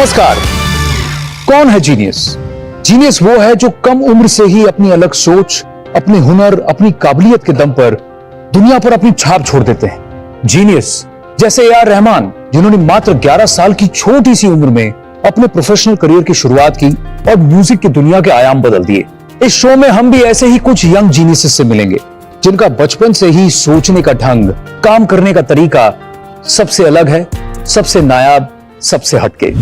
नमस्कार। कौन है जीनियस? जीनियस वो है जो कम उम्र से ही अपनी अलग सोच, अपने हुनर, अपनी काबिलियत के दम पर दुनिया पर अपनी छाप छोड़ देते हैं। जीनियस जैसे ए आर रहमान, जिन्होंने मात्र 11 साल की छोटी सी उम्र में अपने प्रोफेशनल करियर की शुरुआत की और म्यूजिक की दुनिया के आयाम बदल दिए। इस शो में हम भी ऐसे ही कुछ यंग जीनियसेस से मिलेंगे, जिनका बचपन से ही सोचने का ढंग, काम करने का तरीका सबसे अलग है, सबसे नायाब, सबसे हटके।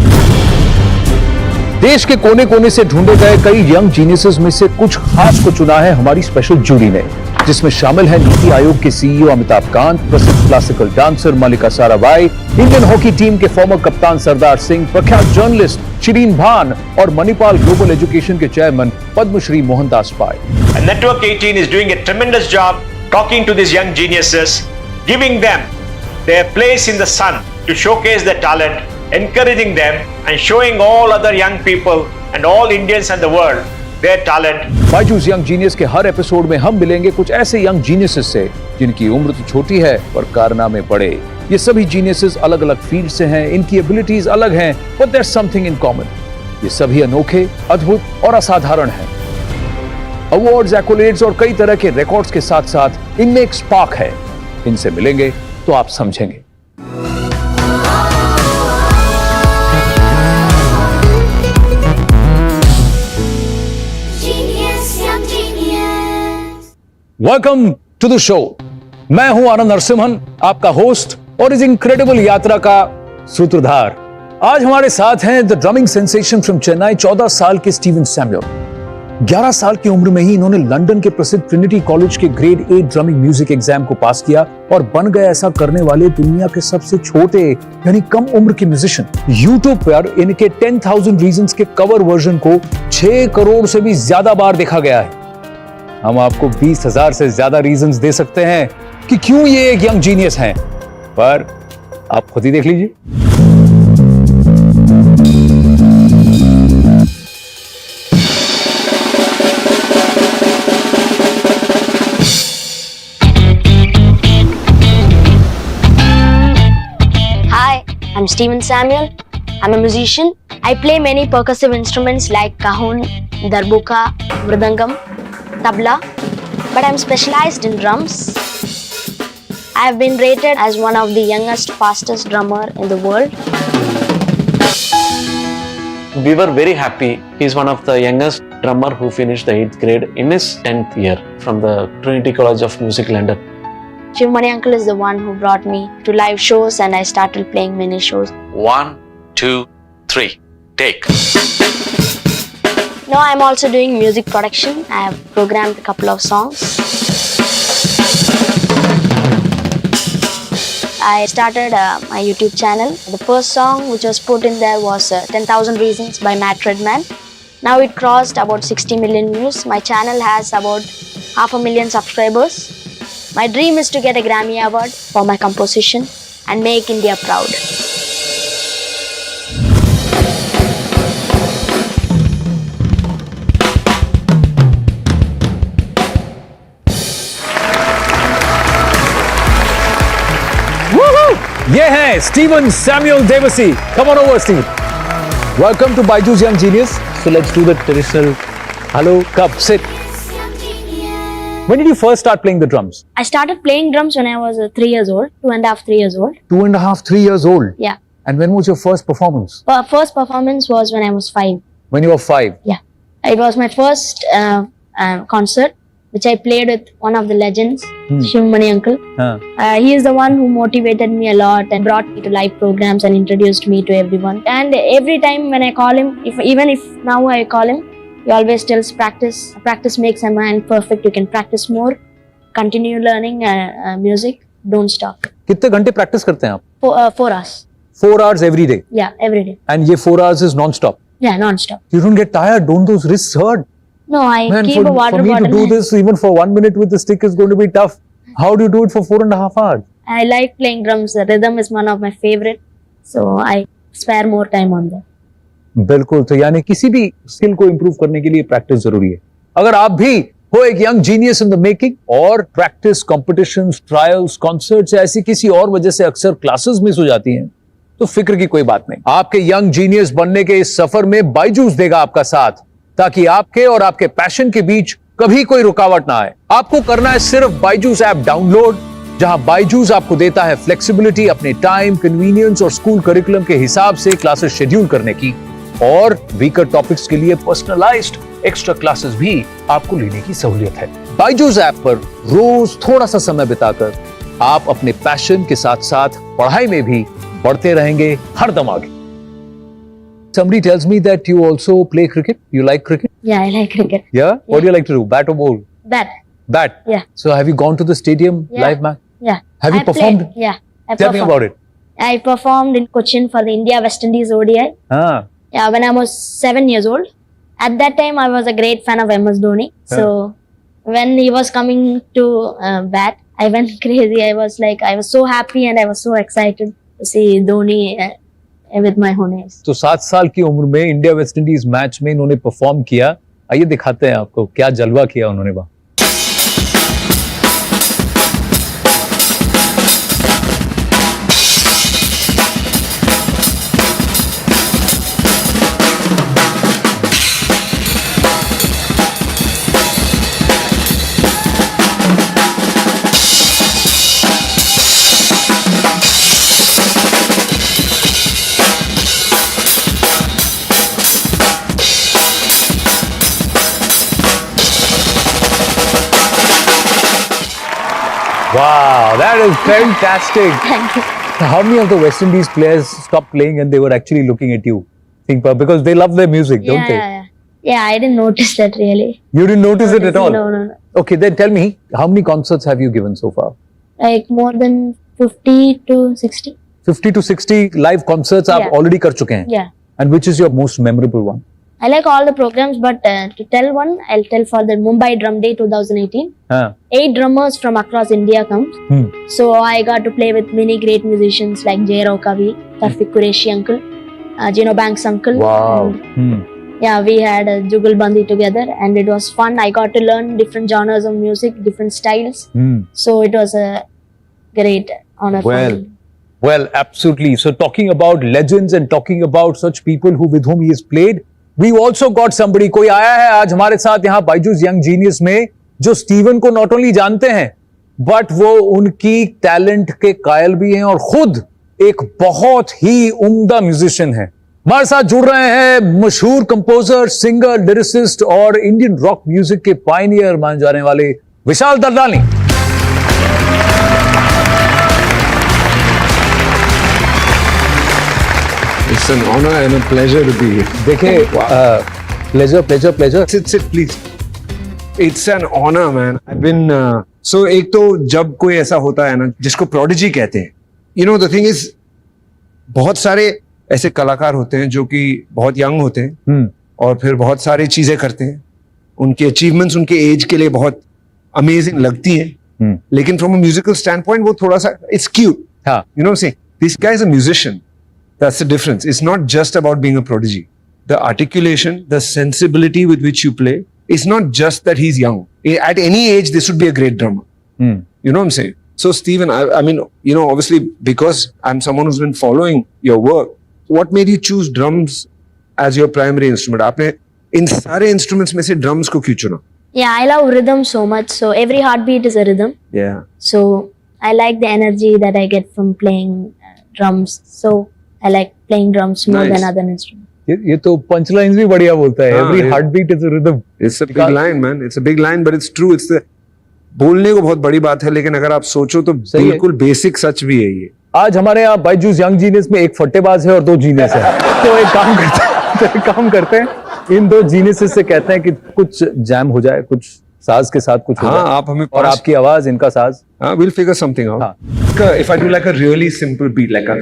देश के कोने कोने से ढूंढे गए कई यंग जीनियसेस में से कुछ खास को चुना है हमारी स्पेशल जूरी ने, जिसमें शामिल है नीति आयोग के सीईओ अमिताभ कांत, प्रसिद्ध classical dancer Mallika Sarabhai, Indian hockey team के फॉर्मर कप्तान सरदार सिंह, प्रख्यात जर्नलिस्ट शिरीन भान और मणिपाल ग्लोबल एजुकेशन के chairman Padmashri Mohandas Pai. Network 18 is doing a tremendous job talking to these young geniuses, giving them their place in the sun to showcase their talent, encouraging them and showing all other young people and all Indians and the world their talent. Byju's young genius के हर episode में हम मिलेंगे कुछ ऐसे young geniuses से जिनकी उम्र तो छोटी है पर कारनामे बड़े। ये सभी जीनियसेस अलग अलग फील्ड से हैं, इनकी एबिलिटीज अलग हैं, but there is something in common. ये सभी अनोखे, अद्भुत और असाधारण हैं। अवार्ड्स, एक्कोलेड्स और कई तरह के रिकॉर्ड्स के साथ साथ इनमें एक स्पार्क है। इनसे मिलेंगे तो आप समझेंगे। Welcome to the show. मैं हूं आनंद नरसिम्हन, आपका होस्ट और इस इनक्रेडिबल यात्रा का सूत्रधार। आज हमारे साथ हैं the drumming sensation from Chennai, 14 साल के स्टीवन सैमुअल। 11 साल की उम्र में ही इन्होंने लंदन के प्रसिद्ध ट्रिनिटी कॉलेज के ग्रेड 8 ड्रमिंग म्यूजिक एग्जाम को पास किया और बन गए ऐसा करने वाले दुनिया के सबसे छोटे यानी कम उम्र के म्यूजिशियन। यूट्यूब पर इनके 10,000 रीजंस के कवर वर्जन को 6 करोड़ से भी ज्यादा बार देखा गया है। हम आपको 20,000 से ज्यादा रीजंस दे सकते हैं कि क्यों ये एक यंग जीनियस हैं, पर आप खुद ही देख लीजिए। Hi, I'm Steven Samuel. I'm a musician. I play many percussive instruments like cajon, darbuka, mridangam, tabla, but I'm specialized in drums. I have been rated as one of the youngest, fastest drummer in the world. We were very happy. He's one of the youngest drummer who finished the 8th grade in his 10th year from the Trinity College of Music, London. Shivmani uncle is the one who brought me to live shows and I started playing many shows. 1, 2, 3, take. Now I'm also doing music production. I have programmed a couple of songs. I started my YouTube channel. The first song which was put in there was 10,000 Reasons by Matt Redman. Now it crossed about 60 million views. My channel has about 500,000 subscribers. My dream is to get a Grammy Award for my composition and make India proud. ये है Steven Samuel Devassy. Come on over, Steven. Welcome to Byju's Young Genius. So let's do the traditional hello, cup, sit. When did you first start playing the drums? I started playing drums when I was 3 years old, 2.5, 3 years old. 2.5, 3 years old. Yeah. And when was your first performance? First performance was when I was 5. When you were 5. Yeah. It was my first concert, which I played with one of the legends, Shivmani uncle. He is the one who motivated me a lot and brought me to live programs and introduced me to everyone. And every time when I call him, even if now I call him, he always tells practice. Practice makes a man perfect. You can practice more. Continue learning music. Don't stop. कितने घंटे practice करते हैं आप? 4 hours. 4 hours every day. Yeah, every day. And ये 4 hours is non-stop. Yeah, non-stop. You don't get tired? Don't those wrists hurt? No, I Man, keep a water for me bottle. to do this even for 1 minute with the stick is going to be tough. How do you do it for 4.5 hours? I like playing drums. The rhythm is one of my favorite. So I spare more time on that. बिल्कुल। तो यानी किसी भी skill को improve करने के लिए practice जरूरी है। अगर आप भी हो एक young genius in the making और प्रैक्टिस, कॉम्पिटिशंस, ट्रायल्स, कॉन्सर्ट्स या ऐसी किसी और वजह से अक्सर क्लासेस मिस हो जाती हैं, तो फिक्र की कोई बात नहीं, आपके यंग जीनियस बनने के इस सफर में बायजूस देगा आपका साथ, ताकि आपके और आपके पैशन के बीच कभी कोई रुकावट ना आए। आपको करना है सिर्फ बायजूस ऐप डाउनलोड, जहां बायजूस आपको देता है फ्लेक्सिबिलिटी अपने टाइम, कन्वीनियंस और स्कूल करिकुलम के हिसाब से क्लासेस शेड्यूल करने की, और वीकर टॉपिक्स के लिए पर्सनलाइज्ड एक्स्ट्रा क्लासेस भी आपको लेने की सहूलियत है। बायजूस ऐप पर रोज थोड़ा सा समय बिताकर आप अपने पैशन के साथ साथ पढ़ाई में भी बढ़ते रहेंगे हरदम आगे। Somebody tells me that you also play cricket. You like cricket? Yeah, I like cricket. Yeah? What do you like to do? Bat or ball? Bat. Bat. Yeah. So have you gone to the stadium Yeah. live match? Yeah. Have you I performed? Played. Yeah. I Tell me performed. about it. I performed in Cochin for the India West Indies ODI. Ah. Yeah, when I was 7 years old. At that time, I was a great fan of MS Dhoni. So when he was coming to bat, I went crazy. I was so happy and I was so excited to see Dhoni with my own eyes. तो 7 साल की उम्र में India West Indies match में इन्होंने perform किया। आइए दिखाते हैं आपको क्या जलवा किया उन्होंने वहां। Wow, that is fantastic. Thank you. How many of the West Indies players stopped playing and they were actually looking at you? Think because they love their music, don't they? Yeah, I didn't notice that really. You didn't notice it at all? No. Okay, then tell me, how many concerts have you given so far? Like more than 50 to 60. 50 to 60 live concerts आप Yeah. already कर चुके हैं? Yeah. And which is your most memorable one? I like all the programs, but to tell one, I'll tell for the Mumbai Drum Day 2018. हाँ. 8 drummers from across India come. So I got to play with many great musicians like Jay Rao Kavi, Tawfiq Qureshi uncle, Gino Banks uncle. Wow. And yeah, we had a Jugalbandi together and it was fun. I got to learn different genres of music, different styles. So it was a great honor for me. Well, absolutely. So talking about legends and talking about such people with whom he has played, we also got somebody, कोई आया है आज हमारे साथ यहाँ Byju's young genius में, जो Steven को नॉट ओनली जानते हैं बट वो उनकी टैलेंट के कायल भी हैं और खुद एक बहुत ही उम्दा म्यूजिशियन है। हमारे साथ जुड़ रहे हैं मशहूर कंपोजर, सिंगर, लिरिसिस्ट और इंडियन रॉक म्यूजिक के पायनियर माने जाने वाले Vishal Dadlani. It's an honor and a pleasure to be here. देखिए, pleasure. Sit, please. It's an honor, man. I've been so एक तो जब कोई ऐसा होता है ना जिसको prodigy कहते हैं, you know the thing is, बहुत सारे ऐसे कलाकार होते हैं जो कि बहुत यंग होते हैं और फिर बहुत सारी चीजें करते हैं, उनके अचीवमेंट्स उनके एज के लिए बहुत अमेजिंग लगती हैं, लेकिन from a musical stand point वो थोड़ा सा इट्स क्यूट, यू नो से this guy is a musician. That's the difference. It's not just about being a prodigy. The articulation, the sensibility with which you play, it's not just that he's young. At any age, this would be a great drummer. You know what I'm saying? So, Stephen, I mean, you know, obviously, because I'm someone who's been following your work, what made you choose drums as your primary instrument? आपने इन सारे instruments में से drums को क्यों चुना? Yeah, I love rhythm so much. So every heartbeat is a rhythm. Yeah. So I like the energy that I get from playing drums. So I like playing drums more Nice. than other instruments. ये तो पंचलाइंस भी बढ़िया बोलता है। हाँ, Every ये- heartbeat is a rhythm. It's a big line, man. It's a big line, but it's true. It's the बोलने को बहुत बड़ी बात है, लेकिन अगर आप सोचो तो सही है। बिल्कुल बेसिक सच भी है ये. आज हमारे यहाँ बायजूस यंग जीनियस में एक फट्टेबाज है और 2 जीनियस है। तो एक काम करते हैं, इन 2 जीनियस से कहते हैं कि कुछ जैम हो जाए, कुछ साज के साथ कुछ हो हाँ, जाए। आप हमें और आपकी आवाज, इनका साज। We'll figure something out. हाँ। If I do like a really simple beat, like a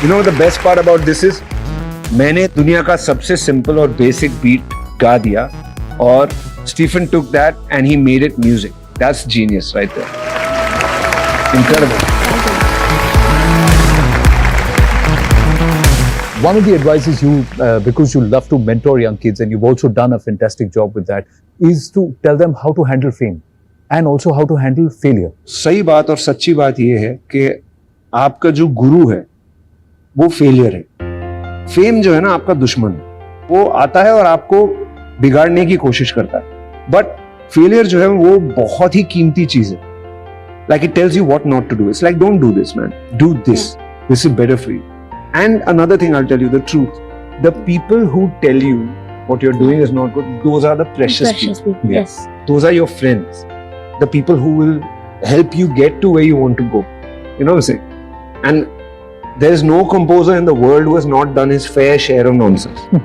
You know the best part about this is मैंने दुनिया का सबसे सिंपल और बेसिक बीट गा दिया और Stephen took that and he made it music. That's genius right there. Incredible. One of the advices you, because you love to mentor young kids and you've also done a fantastic job with that, is to tell them how to handle fame and also how to handle failure. सही बात और सच्ची बात यह है कि आपका जो गुरु है वो फेलियर है. फेम जो है ना आपका दुश्मन है. वो आता है और आपको बिगाड़ने की कोशिश करता है. बट फेलियर जो है वो बहुत ही कीमती चीज है. Like it tells you what not to do. It's like, don't do this, man. Do this. This is better for you. And another thing, I'll tell you the truth. The people who tell you what you're doing is not good, those are the precious people. Yes. Those are your friends. The people who will help you get to where you want to go. You know what I'm saying? And there is no composer in the world who has not done his fair share of nonsense. You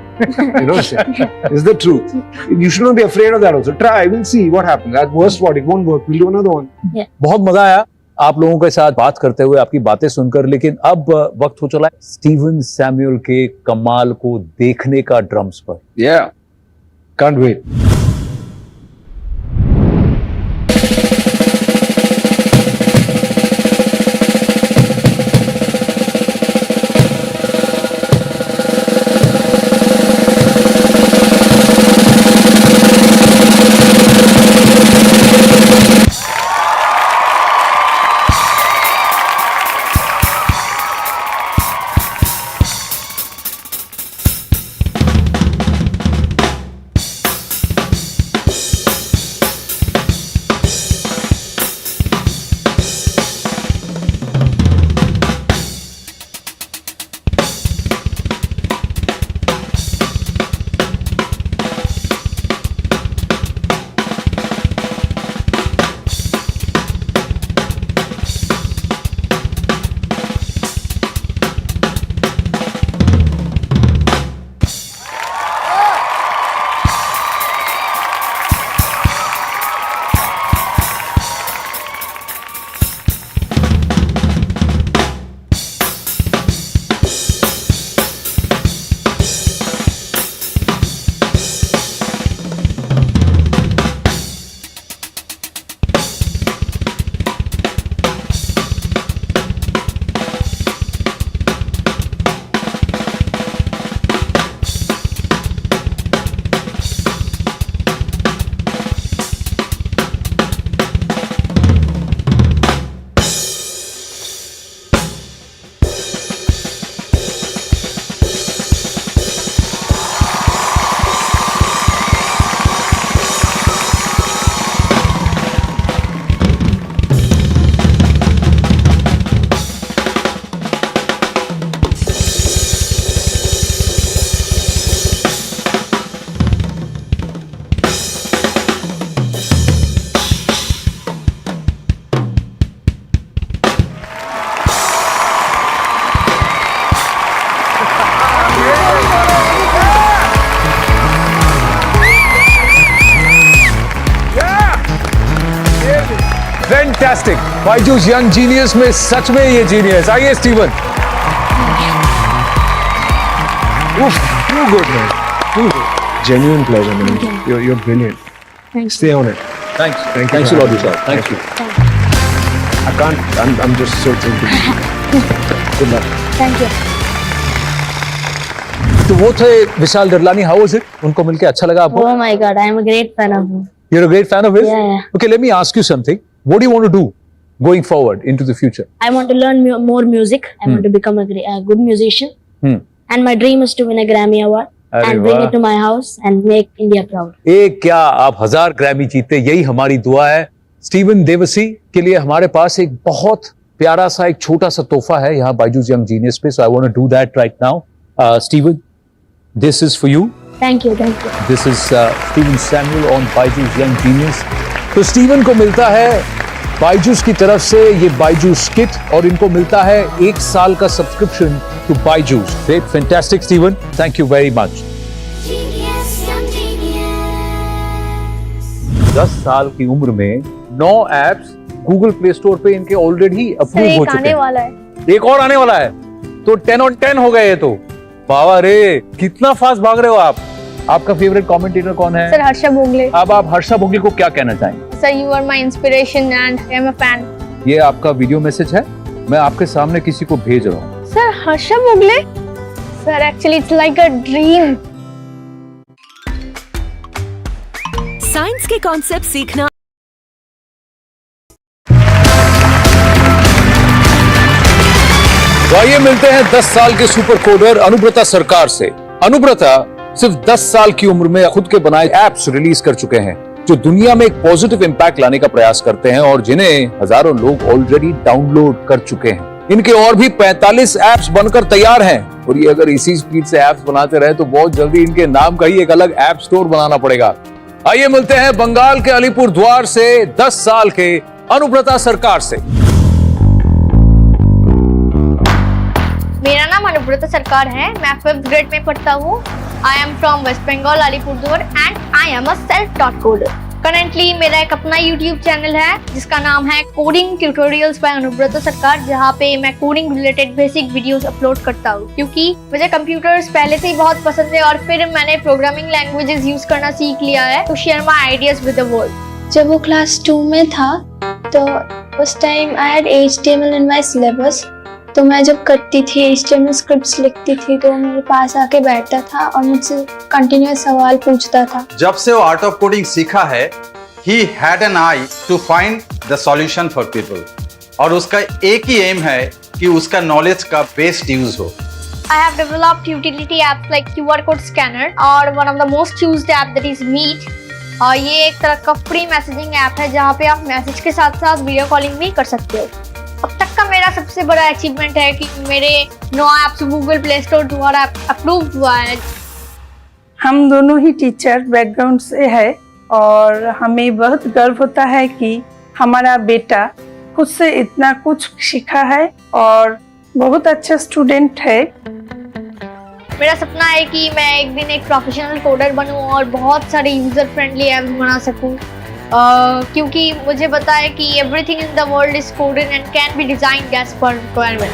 know what I'm saying? It's the truth. You should not be afraid of that also. Try, we'll see what happens. At worst, what? It won't work. We'll do another one. बहुत मजा आया आप लोगों के साथ बात करते हुए, आपकी बातें सुनकर, लेकिन अब वक्त हो चला है स्टीवन सैमुअल के कमाल को देखने का ड्रम्स पर. Yeah. Can't wait. Fantastic. Byju's young genius में सच में ये जीनियस. आइए Steven. Too good, man. Too good. Genuine pleasure, man. You're brilliant. Thank Stay on it. Thanks. Thank you. Thanks a lot, Vishal. Thank you. I can't. I'm just so thankful. Good luck. Thank you. तो वो थे Vishal Dadlani. How was it? उनको मिलके अच्छा लगा आपको? Oh my God, I am a great fan of him. You're a great fan of his? Yeah. Okay, let me ask you something. What do you want to do going forward into the future? I want to learn more music. I want to become a good musician. And my dream is to win a Grammy Award अरे and bring वाह. it to my house and make India proud. एक क्या आप 1000 Grammy जीते, यही हमारी दुआ है. स्टीवन देवसी के लिए हमारे पास एक बहुत प्यारा सा एक छोटा सा तोहफा है यहाँ बायजूस यंग जीनियस पे. So I want to do that right now. Steven, this is for you. Thank you, thank you. This is Steven Samuel on Byju's young genius. तो स्टीवन को मिलता है बायजूस की तरफ से ये बायजूस किट और इनको मिलता है 1 साल का subscription to Byju's. Great, fantastic Steven, thank you very much. Genius, young genius. 10 साल की उम्र में 9 एप्स गूगल प्ले स्टोर पे इनके ऑलरेडी अप्रूव हो चुके हैं. वाला है. एक और आने वाला है. तो 10 on 10 हो गए ये तो। बाबा रे, कितना फास्ट भाग रहे हो आप। आपका फेवरेट कमेंटेटर कौन है? सर हर्षा भोगले। अब आप हर्षा भोगले को क्या कहना चाहेंगे? Sir you are my inspiration and I am a fan. ये आपका वीडियो मैसेज है, मैं आपके सामने किसी को भेज रहा हूँ। Sir Harsha Bhogle, sir actually it's like a dream. Science के कॉन्सेप्ट सीखना। तो आइए मिलते हैं 10 साल के सुपर कोडर अनुव्रता सरकार से। अनुव्रता सिर्फ 10 साल की उम्र में खुद के बनाए एप्स रिलीज कर चुके हैं जो दुनिया में एक पॉजिटिव इम्पैक्ट लाने का प्रयास करते हैं और जिन्हें हजारों लोग ऑलरेडी डाउनलोड कर चुके हैं। इनके और भी 45 एप्स बनकर तैयार हैं और ये अगर इसी स्पीड से एप्स बनाते रहे तो बहुत जल्दी इनके नाम का ही एक अलग ऐप स्टोर बनाना पड़ेगा। आइए मिलते हैं बंगाल के अलीपुर द्वार से 10 साल के अनुव्रता सरकार से। मेरा नाम अनुव्रता सरकार है, मैं 5th ग्रेड में पढ़ता हूँ। I am from West Bengal Alipurduar and I am a self taught coder. Currently मेरा एक अपना यूट्यूब चैनल है जिसका नाम है कोडिंग ट्यूटोरियल्स बाय अनुव्रता सरकार, जहाँ पे मैं coding related basic videos upload करता हूँ क्योंकि मुझे कंप्यूटर्स पहले से ही बहुत पसंद है और फिर मैंने प्रोग्रामिंग लैंग्वेजेस यूज करना सीख लिया है to share my ideas with the world. जब वो क्लास 2 में था तो उस time I had HTML in my syllabus, तो मैं जब करती थी HTML स्क्रिप्ट्स लिखती थी तो मेरे पास आके बैठता था और मुझसे कंटिन्यूअस सवाल पूछता था। जब से वो आर्ट ऑफ कोडिंग सीखा है, he had an eye to find the solution for people, और उसका एक ही एम है कि उसका नॉलेज का बेस्ट यूज हो। I have developed utility apps like QR code scanner और one of the most used app that is Meet। और ये एक तरह का फ्री मैसेजिंग ऐप है जहाँ पे आप मैसेज के साथ साथ वीडियो कॉलिंग भी कर सकते हो। अब तक का मेरा सबसे बड़ा अचीवमेंट है कि मेरे 9 ऐप्स गूगल प्ले स्टोर द्वारा अप्रूव हुआ है। हम दोनों ही टीचर बैकग्राउंड से है और हमें बहुत गर्व होता है कि हमारा बेटा खुद से इतना कुछ सीखा है और बहुत अच्छा स्टूडेंट है। मेरा सपना है कि मैं एक दिन एक प्रोफेशनल कोडर बनूं और बहुत सारे यूजर फ्रेंडली ऐप्स बना सकूं, क्योंकि मुझे पता है कि everything in the world is coded and can be designed as per requirement.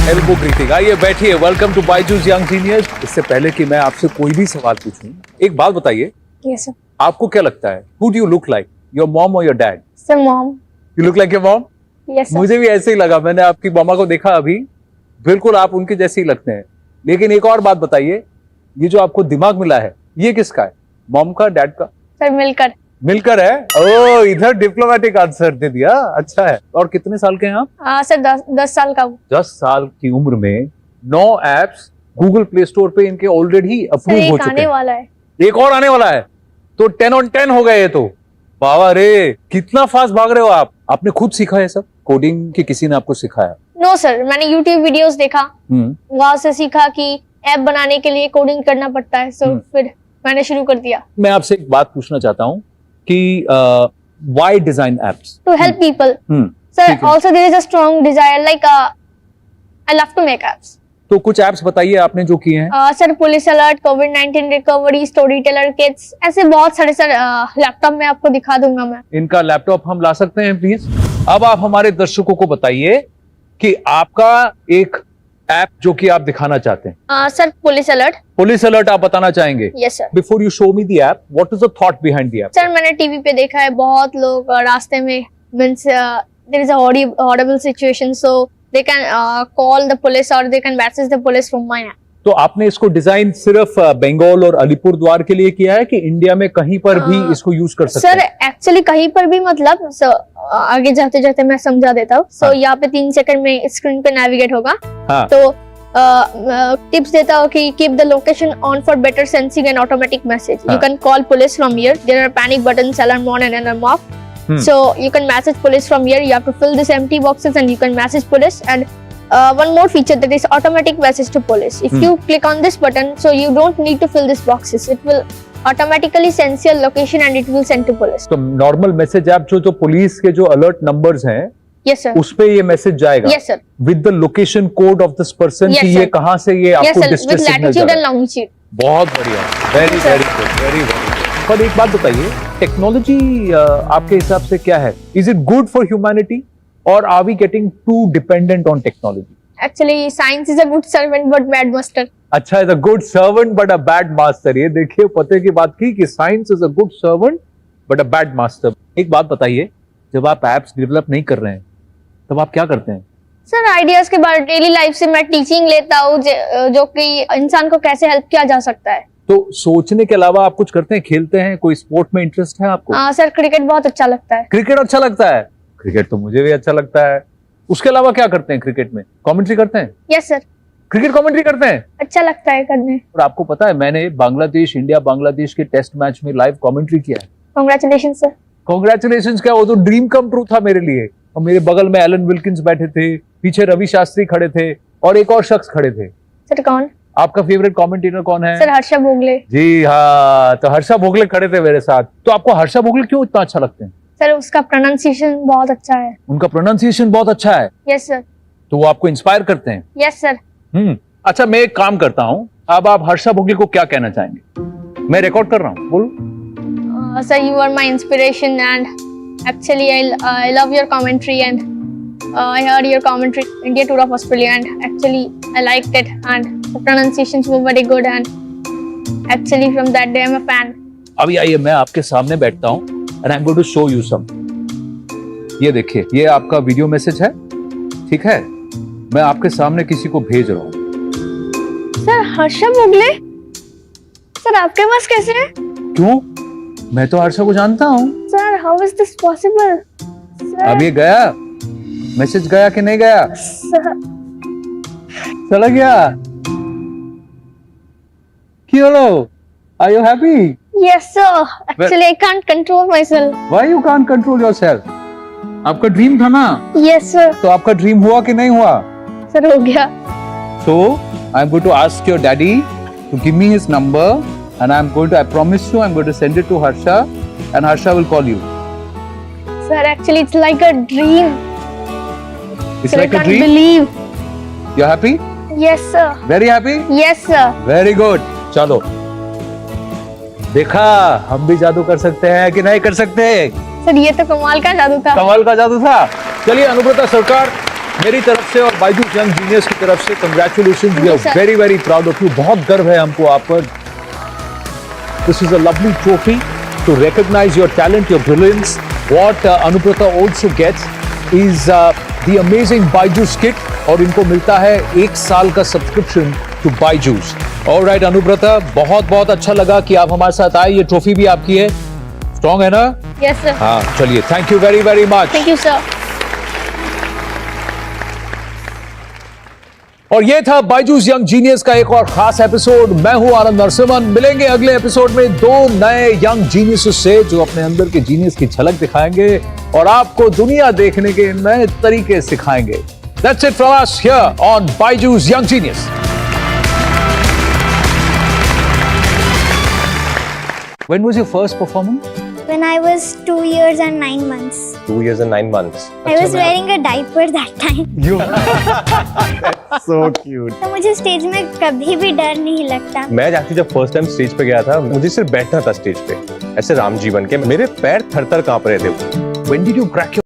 Elbow greeting. आइए बैठिए, welcome to Byju's young genius. इससे पहले कि मैं आपसे कोई भी सवाल पूछूं, एक बात बताइए, यस सर। आपको क्या लगता है, who do you look like, your mom और your dad? Sir mom. You look like your mom? Yes sir. मुझे भी ऐसे ही लगा, मैंने आपकी मामा को देखा अभी, बिल्कुल आप उनके जैसे ही लगते हैं। लेकिन एक और बात बताइए, ये जो आपको दिमाग मिला है ये किसका है, मॉम का, डैड का? सर मिलकर। मिलकर है। ओ, इधर डिप्लोमेटिक आंसर दे दिया, अच्छा है। और कितने साल के हैं आप? सर 10 साल का हूँ। 10 साल की उम्र में 9 एप्स गूगल प्ले स्टोर पे इनके ऑलरेडी अप्रूव हो चुके हैं। वाला है, एक और आने वाला है, तो 10 on 10 हो गए ये तो। बाबा रे, कितना फास्ट भाग रहे हो आप। आपने खुद सीखा है सब कोडिंग कि किसी ने आपको सिखाया? नो सर, मैंने YouTube वीडियोस देखा, वहां से सीखा कि ऐप बनाने के लिए कोडिंग करना पड़ता है, सो फिर मैंने शुरू कर दिया। मैं आपसे एक बात पूछना चाहता हूँ कि why design apps? To help people sir. Also there is a strong desire like I love to make apps. तो कुछ एप्स बताइए आपने जो किए हैं। सर पुलिस अलर्ट, कोविड-19 रिकवरी, स्टोरी टेलर किट्स, ऐसे बहुत सारे सर लैपटॉप में आपको दिखा दूंगा मैं। इनका लैपटॉप हम ला सकते हैं प्लीज? अब आप हमारे दर्शकों को बताइए कि आपका एक ऐप जो कि आप दिखाना चाहते हैं। Sir police alert. Police alert आप बताना चाहेंगे? Yes sir. Before you show me the app, what is the thought behind the app? Sir मैंने टीवी पे देखा है, बहुत लोग रास्ते में means there is a horrible situation, so they can call the police or they can message the police from my app. तो आपने इसको डिजाइन सिर्फ बंगाल और अलीपुर द्वार के लिए किया है कि इंडिया में कहीं पर भी इसको यूज कर सकते हैं? सर एक्चुअली कहीं पर भी, मतलब आगे जाते जाते मैं समझा देता हूँ। सो यहाँ पे 3 सेकंड में स्क्रीन पे नेविगेट होगा। तो टिप्स देता हूँ कि keep the location on for better sensing and automatic message. You can call police from here, there are panic buttons, alarm on and alarm off. So you can message police from here. You have to fill this empty boxes and you can message police. And one more feature, that is automatic message to police. If you click on this button, so you don't need to fill these boxes. It will automatically sense your location and it will send to police. तो normal message app जो police के जो alert numbers हैं, yes sir, उस पे ये message जाएगा? yes sir, with the location code of this person yes, कि ये कहाँ से ये yes आपको sir, distress with signal latitude and longitude. बहुत बढ़िया, very very good, very very good. पर एक बात बताइए, टेक्नोलॉजी आपके हिसाब से क्या है? Is it good for humanity और are we getting too dependent on technology? Actually, science is a good servant but bad master. अच्छा, is a good servant but a bad master. ये देखिए पते की बात की कि science is a good servant but a bad master. एक बात बताइए, जब आप एप्स डेवलप नहीं कर रहे हैं तब आप क्या करते हैं? सर आइडियाज के बाद डेली लाइफ से मैं टीचिंग लेता हूँ जो कि इंसान को कैसे हेल्प किया जा सकता है। तो सोचने के अलावा आप कुछ करते हैं, खेलते हैं, कोई स्पोर्ट में इंटरेस्ट है आपको? हाँ सर, क्रिकेट बहुत अच्छा लगता है। क्रिकेट अच्छा लगता है? क्रिकेट तो मुझे भी अच्छा लगता है। उसके अलावा क्या करते हैं क्रिकेट में? कमेंट्री करते हैं? Yes sir. क्रिकेट कमेंट्री करते हैं? अच्छा लगता है करने। और आपको पता है मैंने बांग्लादेश इंडिया बांग्लादेश के टेस्ट मैच में लाइव कमेंट्री किया है। Congratulation sir. कांग्रेचुलेशंस क्या, वो तो ड्रीम कम ट्रू था मेरे लिए। और मेरे बगल में एलन विल्किंस बैठे थे, पीछे रवि शास्त्री खड़े थे और एक और शख्स खड़े थे। सर कौन? आपका फेवरेट कमेंटेटर कौन है? सर हर्षा भोगले। जी हाँ, तो हर्षा भोगले खड़े थे मेरे साथ। तो आपको हर्षा भोगले क्यों इतना अच्छा लगते हैं? सर उसका प्रोनाउंसिएशन बहुत अच्छा है। उनका प्रोनाउंसिएशन बहुत अच्छा है? Yes sir. तो वो आपको इंस्पायर करते हैं? Yes sir. अच्छा, मैं एक काम करता हूँ, अब आप हर्षा भोगले को क्या कहना चाहेंगे? मैं रिकॉर्ड कर रहा हूँ, बोलो। Sir you are my inspiration and actually I love your commentary and I heard your commentary India tour of Australia and actually I liked it and the pronunciations were very good and actually from that day I'm a fan. अभी आइए, मैं आपके सामने बैठता हूँ and I'm going to show you some. ये देखिए, ये आपका वीडियो मैसेज है, ठीक है? मैं आपके सामने किसी को भेज रहा हूँ। सर हर्षा भोगले सर आपके पास कैसे है? क्यों? मैं तो हर्षा को जानता हूँ। Sir how is this possible? अब ये गया मैसेज, गया कि नहीं गया? चला गया। क्यों लो? Are you happy? Yes sir. Actually I can't control myself. Why you can't control yourself? आपका ड्रीम था ना? Yes sir. तो आपका ड्रीम हुआ कि नहीं हुआ? सर हो गया। So I'm going to ask your daddy to give me his number and I promise you I'm going to send it to Harsha and Harsha will call you. Sir actually it's like a dream. It's Sir, like I a can't dream? believe. You're happy? Yes sir. Very happy? Yes sir. Very good. चलो, देखा हम भी जादू कर सकते हैं कि नहीं कर सकते? सर ये तो कमाल का जादू था। कमाल का जादू था। चलिए अनुव्रता सरकार, मेरी तरफ से और बायजूस यंग जीनियस की तरफ से congratulation. We are very very proud of you. बहुत गर्व है हमको आप पर। This is a lovely trophy to recognise your talent, your brilliance. What Anuvrata also gets is the amazing Byju's kit और इनको मिलता है 1 साल का subscription to Byju's. Alright Anuvrata, बहुत बहुत अच्छा लगा कि आप हमारे साथ आए। ये ट्रॉफी भी आपकी है, स्ट्रॉन्ग है ना? Yes sir. हाँ चलिए, thank you very very much. Thank you sir. और ये था बायजूस यंग जीनियस का एक और खास एपिसोड। मैं हूं आनंद नरसिम्हन। मिलेंगे अगले एपिसोड में 2 नए यंग जीनियस से जो अपने अंदर के जीनियस की झलक दिखाएंगे और आपको दुनिया देखने के नए तरीके सिखाएंगे। That's it from us here on Byju's Young Genius. When was your first performance? When I was 2 years and 9 months. 2 years and 9 months. I was wearing a diaper that time. You. That's so cute. तो मुझे stage में कभी भी डर नहीं लगता। मैं जाती जब फर्स्ट टाइम स्टेज पे गया था, मुझे सिर्फ बैठना था स्टेज पे, ऐसे राम जी बन के। मेरे पैर थर-थर कांप रहे थे। When did you crack your